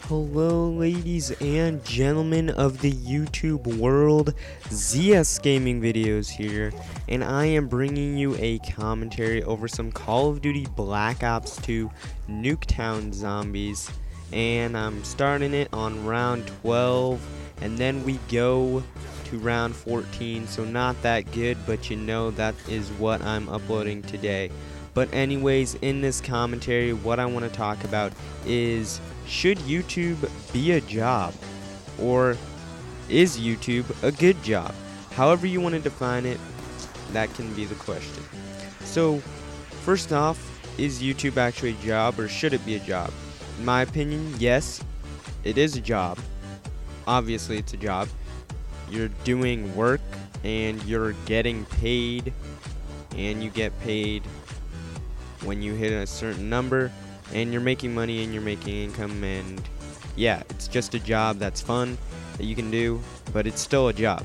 Hello, ladies and gentlemen of the YouTube world. ZS Gaming Videos here, and I am bringing you a commentary over some Call of Duty Black Ops 2 Nuketown Zombies, and I'm starting it on round 12, and then we go to round 14, so not that good, but you know that is what I'm uploading today. But anyways, in this commentary, what I want to talk about is, should YouTube be a job? Or is YouTube a good job? However you want to define it, that can be the question. So, first off, is YouTube actually a job, or should it be a job? In my opinion, yes, it is a job. Obviously, it's a job. You're doing work, and you're getting paid, and you get paid when you hit a certain number, and you're making money and you're making income, and yeah, it's just a job that's fun that you can do, but it's still a job.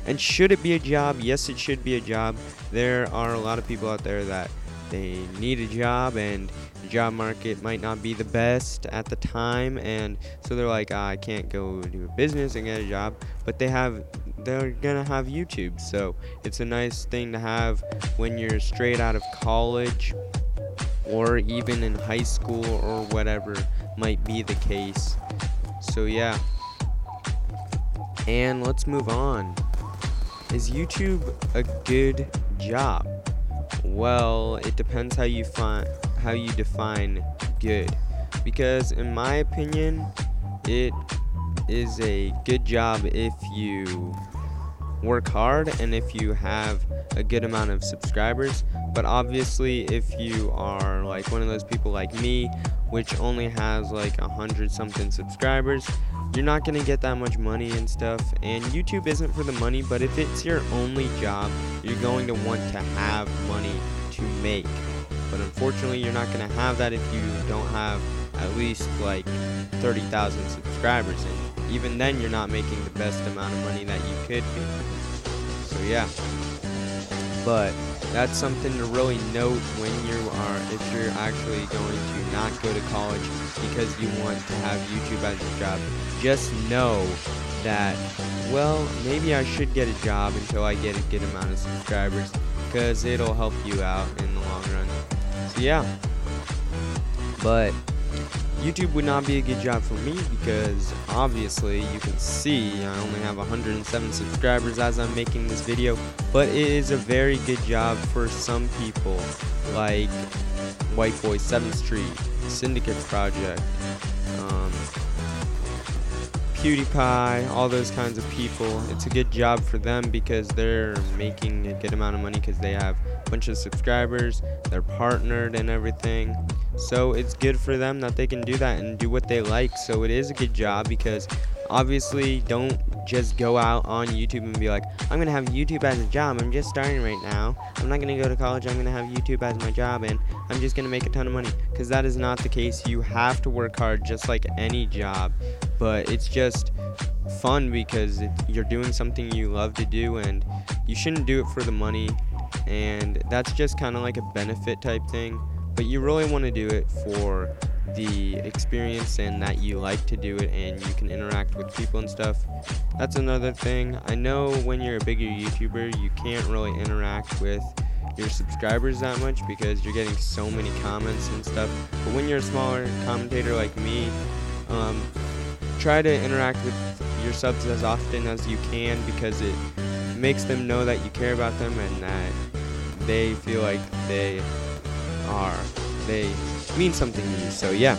And should it be a job? Yes, it should be a job. There are a lot of people out there that they need a job, and the job market might not be the best at the time, and so they're like, I can't go do a business and get a job, but they're gonna have YouTube, so it's a nice thing to have when you're straight out of college, or even in high school, or whatever might be the case. So yeah, and let's move on. Is YouTube a good job? Well, it depends how you define good, because in my opinion, it is a good job if you work hard and if you have a good amount of subscribers. But obviously, if you are like one of those people like me, which only has like 100-something subscribers, you're not gonna get that much money and stuff. And YouTube isn't for the money, but if it's your only job, you're going to want to have money to make. But unfortunately, you're not gonna have that if you don't have at least like 30,000 subscribers, and even then you're not making the best amount of money that you could be. So yeah, but that's something to really note when if you're actually going to not go to college because you want to have YouTube as your job. Just know that, well, maybe I should get a job until I get a good amount of subscribers, because it'll help you out in the long run. So yeah, but YouTube would not be a good job for me, because obviously you can see I only have 107 subscribers as I'm making this video, but it is a very good job for some people like White Boy 7th Street, Syndicate Project, PewDiePie, all those kinds of people. It's a good job for them because they're making a good amount of money because they have a bunch of subscribers, they're partnered and everything. So it's good for them that they can do that and do what they like. So it is a good job, because obviously don't just go out on YouTube and be like, I'm gonna have YouTube as a job, I'm just starting right now, I'm not gonna go to college, I'm gonna have YouTube as my job, and I'm just gonna make a ton of money. Because that is not the case. You have to work hard just like any job, but it's just fun because you're doing something you love to do, and you shouldn't do it for the money, and that's just kind of like a benefit type thing. But you really want to do it for the experience and that you like to do it, and you can interact with people and stuff. That's another thing. I know when you're a bigger YouTuber, you can't really interact with your subscribers that much because you're getting so many comments and stuff. But when you're a smaller commentator like me, try to interact with your subs as often as you can, because it makes them know that you care about them and that they feel like they mean something to you. So yeah,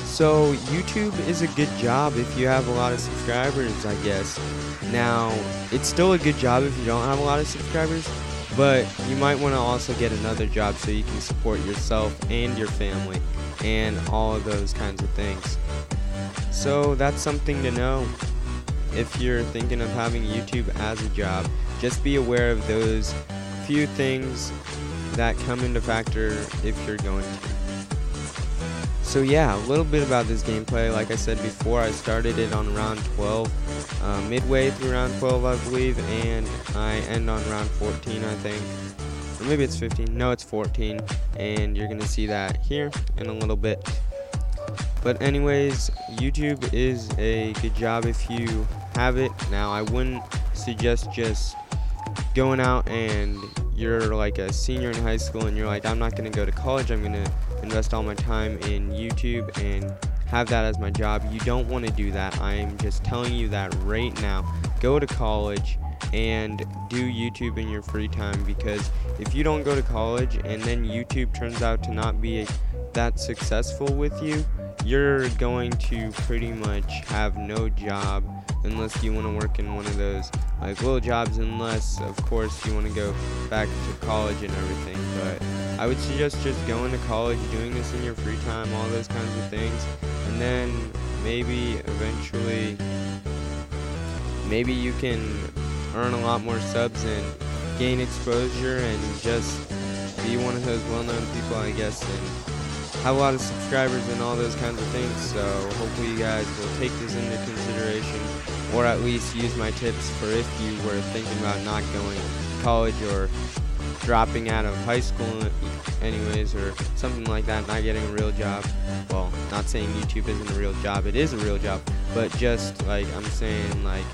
so YouTube is a good job if you have a lot of subscribers, I guess. Now, it's still a good job if you don't have a lot of subscribers, but you might want to also get another job so you can support yourself and your family and all of those kinds of things. So that's something to know. If you're thinking of having YouTube as a job, just be aware of those few things that come into factor if you're going to. So yeah, a little bit about this gameplay. Like I said before, I started it on round 12, midway through round 12 I believe, and I end on round 14 I think, or maybe it's 15, no it's 14, and you're gonna see that here in a little bit. But anyways, YouTube is a good job if you have it. Now, I wouldn't suggest just going out and you're like a senior in high school and you're like, I'm not going to go to college, I'm going to invest all my time in YouTube and have that as my job. You don't want to do that. I'm just telling you that right now. Go to college and do YouTube in your free time, because if you don't go to college and then YouTube turns out to not be that successful with you, you're going to pretty much have no job unless you want to work in one of those like little jobs, unless of course you want to go back to college and everything. But I would suggest just going to college, doing this in your free time, all those kinds of things, and then maybe eventually you can earn a lot more subs and gain exposure and just be one of those well-known people, I guess, and have a lot of subscribers and all those kinds of things. So hopefully you guys will take this into consideration, or at least use my tips for if you were thinking about not going to college or dropping out of high school anyways, or something like that, not getting a real job. Well, not saying YouTube isn't a real job, it is a real job, but just like I'm saying, like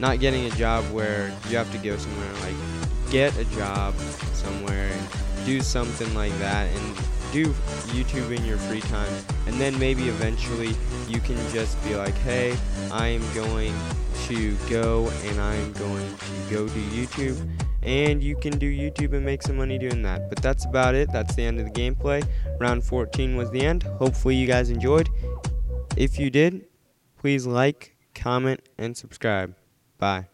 not getting a job where you have to go somewhere. Like, get a job somewhere and do something like that, and do YouTube in your free time, and then maybe eventually you can just be like, hey, I'm going to go to YouTube, and you can do YouTube and make some money doing that. But that's about it. That's the end of the gameplay. Round 14 was the end. Hopefully you guys enjoyed. If you did, please like, comment, and subscribe. Bye.